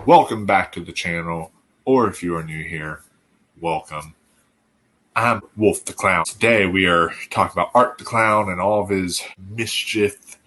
Welcome back to the channel, or if you are new here, welcome. I'm Wolf the Clown. Today we are talking about Art the Clown and all of his mischief,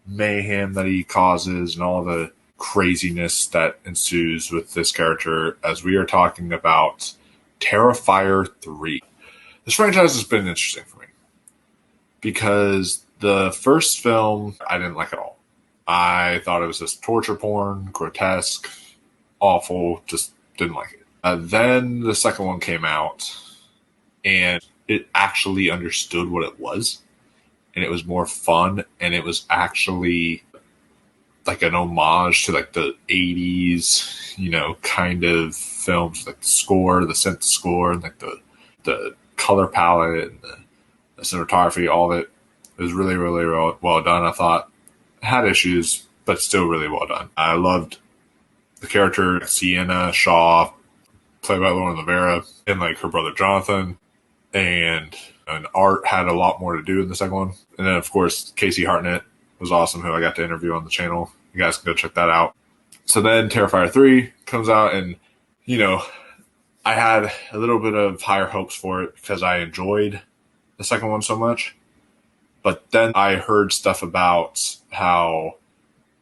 mayhem that he causes, and all the craziness that ensues with this character as we are talking about Terrifier 3. This franchise has been interesting for me because the first film I didn't like at all. I thought it was just torture porn, grotesque, awful, just didn't like it. Then the second one came out, and it actually understood what it was, and it was more fun, and it was actually like an homage to like the 80s, kind of films, like the score, the synth score, and like the color palette and the cinematography, all of it. It was really, really well done, I thought. Had issues, but still really well done. I loved the character Sienna Shaw, played by Lauren Rivera, and like her brother Jonathan, and Art had a lot more to do in the second one. And then of course Casey Hartnett was awesome, who I got to interview on the channel. You guys can go check that out. So then Terrifier 3 comes out, and I had a little bit of higher hopes for it because I enjoyed the second one so much. But then I heard stuff about how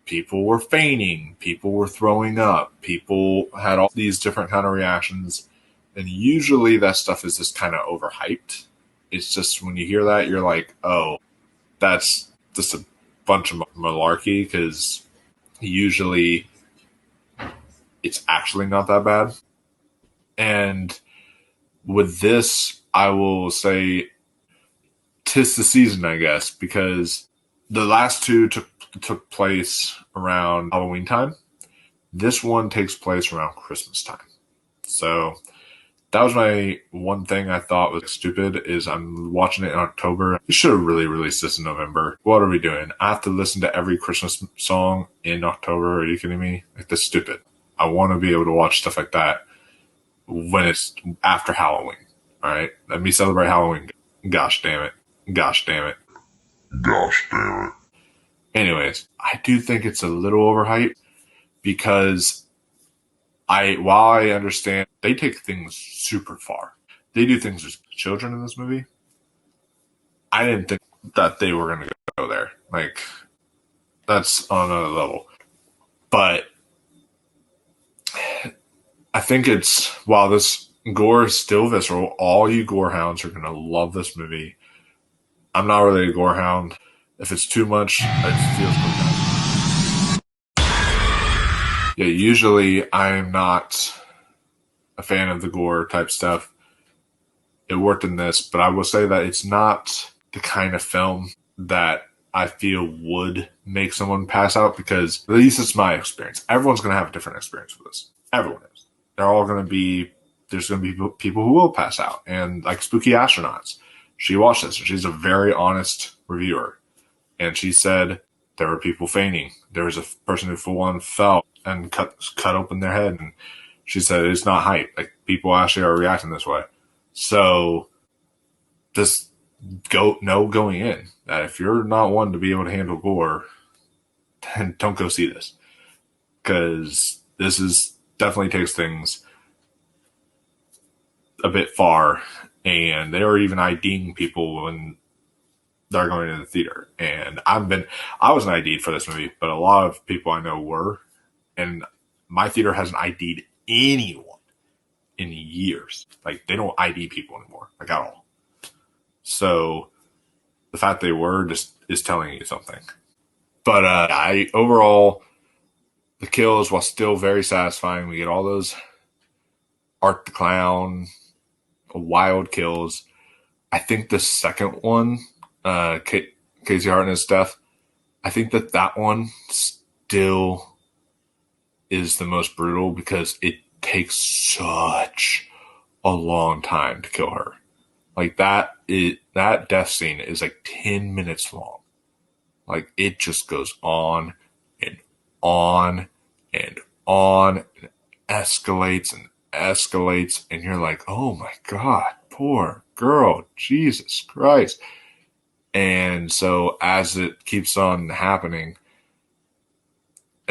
people were fainting, people were throwing up, people had all these different kind of reactions. And usually that stuff is just kind of overhyped. It's just when you hear that, you're like, oh, that's just a bunch of malarkey, because usually it's actually not that bad. And with this, I will say 'tis the season, I guess, because the last two took place around Halloween time. This one takes place around Christmas time. So that was my one thing I thought was stupid, is I'm watching it in October. We should have really released this in November. What are we doing? I have to listen to every Christmas song in October. Are you kidding me? Like, that's stupid. I want to be able to watch stuff like that when it's after Halloween. All right? Let me celebrate Halloween. Gosh damn it. Gosh damn it. Gosh damn it. Anyways, I do think it's a little overhyped because while I understand they take things super far, they do things with children in this movie. I didn't think that they were going to go there. Like, that's on another level. But I think while this gore is still visceral, all you gore hounds are going to love this movie. I'm not really a gore hound. If it's too much, it feels good. Yeah, usually I'm not a fan of the gore type stuff. It worked in this, but I will say that it's not the kind of film that I feel would make someone pass out, because at least it's my experience. Everyone's going to have a different experience with this. Everyone is. There's going to be people who will pass out. And like Spooky Astronauts, she watched this, and she's a very honest reviewer. And she said there were people fainting. There was a person who full on fell and cut open their head. And she said it's not hype. Like, people actually are reacting this way. So just going in that if you're not one to be able to handle gore, then don't go see this. Because this definitely takes things a bit far. And they were even IDing people when they're going to the theater. And I wasn't ID'd for this movie, but a lot of people I know were. And my theater hasn't ID'd anyone in years. Like, they don't ID people anymore, like, at all. So the fact they were just is telling you something. But overall, the kills, while still very satisfying, we get all those Art the Clown wild kills. I think the second one, Casey Hartnett's death, I think that one still is the most brutal, because it takes such a long time to kill her. Like, that death scene is like 10 minutes long. Like, it just goes on and on and on, and escalates and escalates, and you're like, oh my God, poor girl, Jesus Christ. And so as it keeps on happening,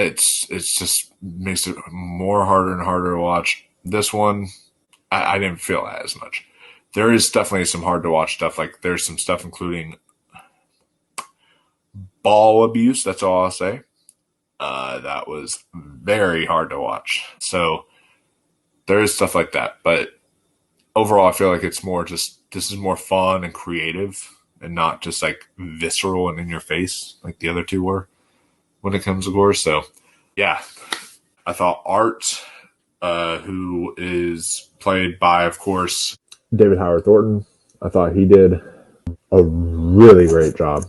it's just makes it more harder and harder to watch. This one, I didn't feel as much. There is definitely some hard to watch stuff. Like there's some stuff including ball abuse. That's all I'll say. That was very hard to watch. So there is stuff like that, but overall, I feel like it's more just this is more fun and creative, and not just like visceral and in your face like the other two were when it comes to gore. So yeah, I thought Art, who is played by, of course, David Howard Thornton, I thought he did a really great job.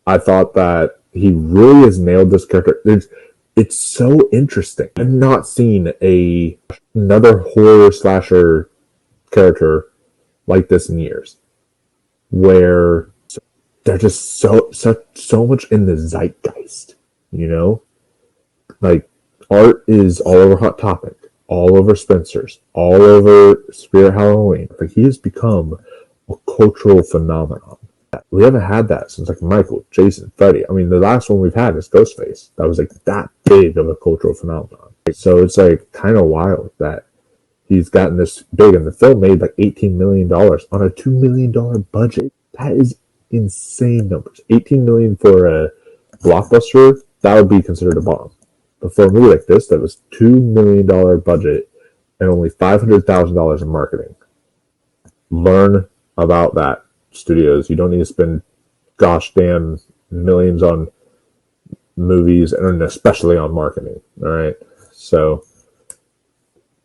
I thought that he really has nailed this character. It's so interesting. I've not seen another horror slasher character like this in years, where they're just so much in the zeitgeist, you know? Like, Art is all over Hot Topic, all over Spencer's, all over Spirit Halloween. Like, he has become a cultural phenomenon. We haven't had that since like Michael, Jason, Freddy. I mean, the last one we've had is Ghostface. That was like that big of a cultural phenomenon. So it's like kind of wild that he's gotten this big, and the film made like $18 million on a $2 million budget. That is insane numbers. $18 million for a blockbuster, that would be considered a bomb. But for a movie like this, that was $2 million budget and only $500,000 in marketing. Learn about that, studios. You don't need to spend gosh damn millions on movies, and especially on marketing. All right. So,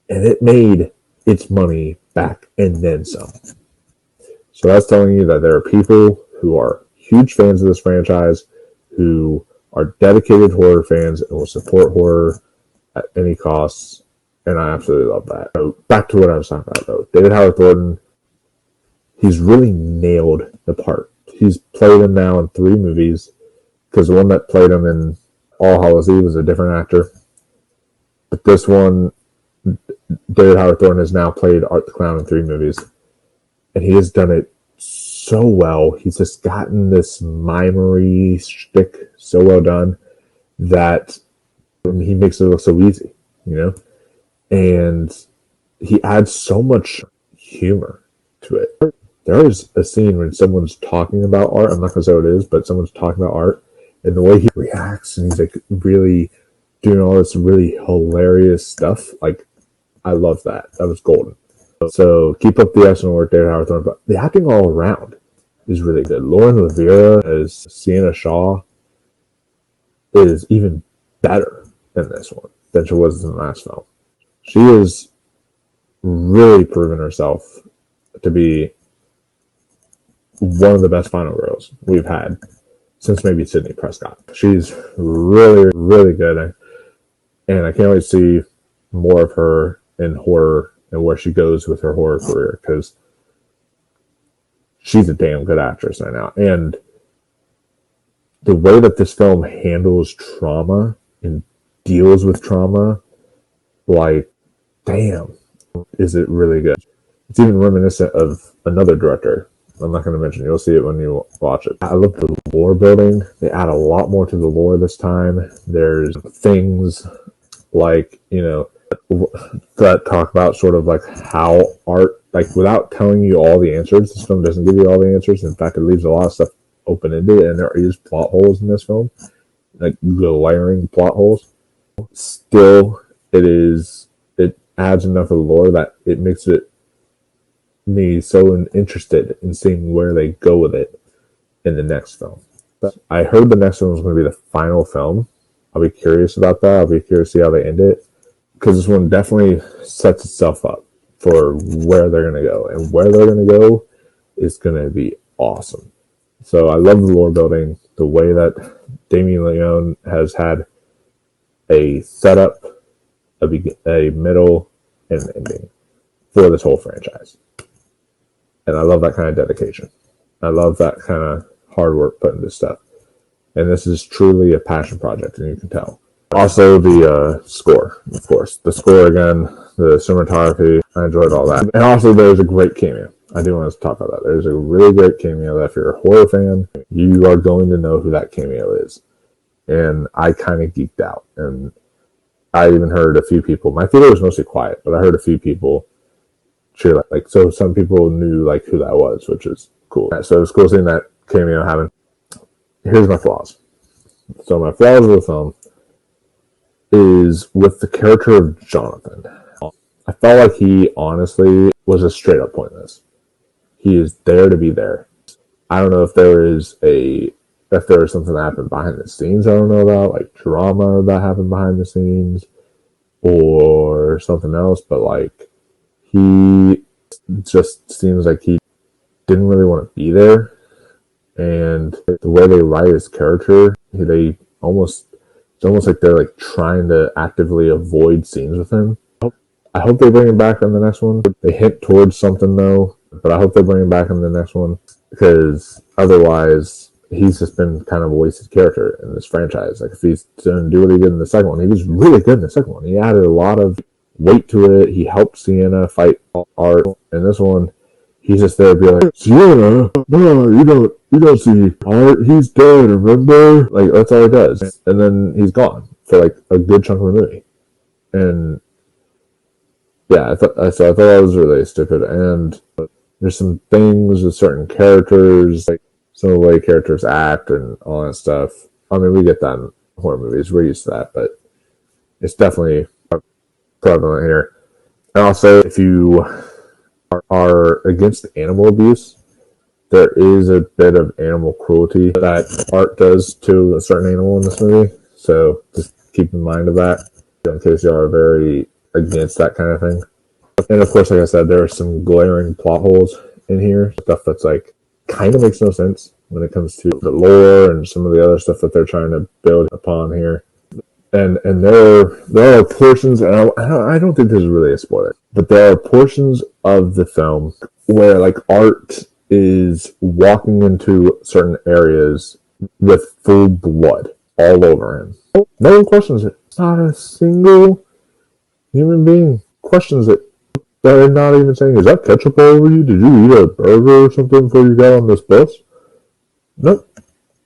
and it made its money back and then some. So that's telling you that there are people who are huge fans of this franchise, who are dedicated horror fans and will support horror at any costs. And I absolutely love that. So back to what I was talking about though. David Howard Thornton, he's really nailed the part. He's played him now in 3 movies, because the one that played him in All Hallows Eve was a different actor. But this one, David Howard Thornton has now played Art the Clown in 3 movies. And he has done it so well. He's just gotten this mimery shtick so well done that he makes it look so easy, you know? And he adds so much humor to it. There is a scene when someone's talking about Art. I'm not going to say what it is, but someone's talking about Art, and the way he reacts, and he's like really doing all this really hilarious stuff. Like, I love that. That was golden. So keep up the excellent work, David Howard Thornton. But the acting all around is really good. Lauren Levera as Sienna Shaw is even better in this one than she was in the last film. She has really proven herself to be one of the best final girls we've had since maybe Sidney Prescott. She's really, really good, and I can't wait to see more of her in horror and where she goes with her horror career, because she's a damn good actress right now. And the way that this film handles trauma and deals with trauma, like, damn, is it really good. It's even reminiscent of another director I'm not going to mention. You'll see it when you watch it. I love the lore building. They add a lot more to the lore this time. There's things like, you know, that talk about sort of like how art, like without telling you all the answers, this film doesn't give you all the answers. In fact, it leaves a lot of stuff open-ended, and there is plot holes in this film, like glaring plot holes. Still, it adds enough of the lore that it makes me so interested in seeing where they go with it in the next film. But I heard the next one was going to be the final film. I'll be curious about that. I'll be curious to see how they end it, because this one definitely sets itself up for where they're going to go, and where they're going to go is going to be awesome. So I love the lore building, the way that Damien Leone has had a setup, a middle, and an ending for this whole franchise. And I love that kind of dedication. I love that kind of hard work put into stuff. And this is truly a passion project, and you can tell. Also, the score, of course. The score again, the cinematography, I enjoyed all that. And also, there's a great cameo. I do want to talk about that. There's a really great cameo that if you're a horror fan, you are going to know who that cameo is. and I kind of geeked out. And I even heard a few people. My theater was mostly quiet, but I heard a few people cheer. Like so, some people knew like who that was, which is cool. So it was cool seeing that cameo happen. Here's my flaws. So my flaws of the film is with the character of Jonathan. I felt like he honestly was a straight up pointless. He is there to be there. I don't know if there was something that happened behind the scenes I don't know about, like drama that happened behind the scenes or something else, but like he just seems like he didn't really want to be there. And the way they write his character, it's almost like they're like trying to actively avoid scenes with him. I hope they bring him back in the next one. They hint towards something though, but I hope they bring him back in the next one, because otherwise he's just been kind of a wasted character in this franchise. Like if he's going to do what he did in the second one, he was really good in the second one. He added a lot of weight to it. He helped Sienna fight Art. In this one, he's just there to be like, Sienna, no, you don't see Art. He's dead, remember? Like that's all he does, and then he's gone for like a good chunk of the movie. And yeah, I thought that was really stupid. And there's some things with certain characters, like some of the way characters act and all that stuff. I mean, we get that in horror movies. We're used to that, but it's definitely prevalent here. And also, if you are against animal abuse, there is a bit of animal cruelty that Art does to a certain animal in this movie. So just keep in mind of that in case you are very against that kind of thing. And of course, like I said, there are some glaring plot holes in here, stuff that's like kind of makes no sense when it comes to the lore and some of the other stuff that they're trying to build upon here. And there are portions, and I don't think this is really a spoiler, but there are portions of the film where like Art is walking into certain areas with full blood all over him. No one questions it. Not a single human being questions it. They're not even saying, is that ketchup all over you? Did you eat a burger or something before you got on this bus? Nope.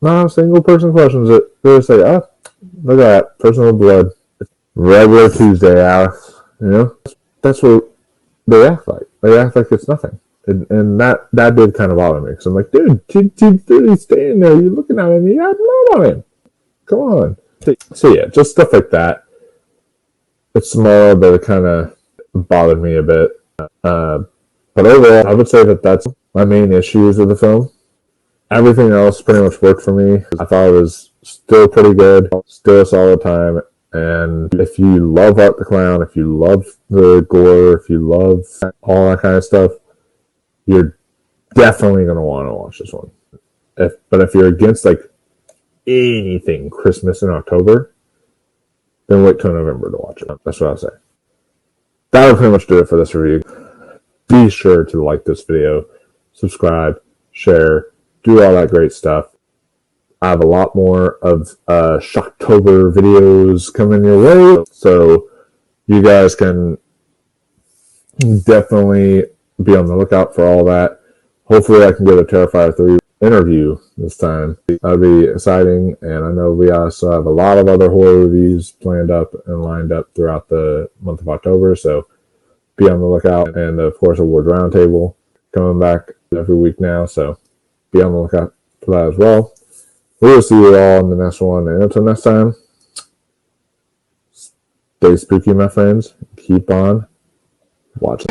Not a single person questions it. They just say, look at that. Personal blood. Regular Tuesday, Alex. You know? That's what they act like. They act like it's nothing. And that did kind of bother me. Because I'm like, dude, he's standing there. You're looking at him. You got blood on him. Come on. So yeah, just stuff like that. It's small, but it kind of bothered me a bit. But overall, I would say that that's my main issues with the film. Everything else pretty much worked for me. I thought it was still pretty good, still a solid time. And if you love Art the Clown, if you love the gore, if you love all that kind of stuff, you're definitely going to want to watch this one. But if you're against like anything Christmas in October, then wait till November to watch it. That's what I'll say. That'll pretty much do it for this review. Be sure to like this video, subscribe, share, do all that great stuff. I have a lot more of SHOCKTOBER videos coming your way, so you guys can definitely be on the lookout for all that. Hopefully I can get a Terrifier 3 interview this time. That'd be exciting, and I know we also have a lot of other horror reviews planned up and lined up throughout the month of October, so be on the lookout. And of course, Award Roundtable coming back every week now, so be on the lookout for that as well. We will see you all in the next one, and until next time, stay spooky, my friends. Keep on watching.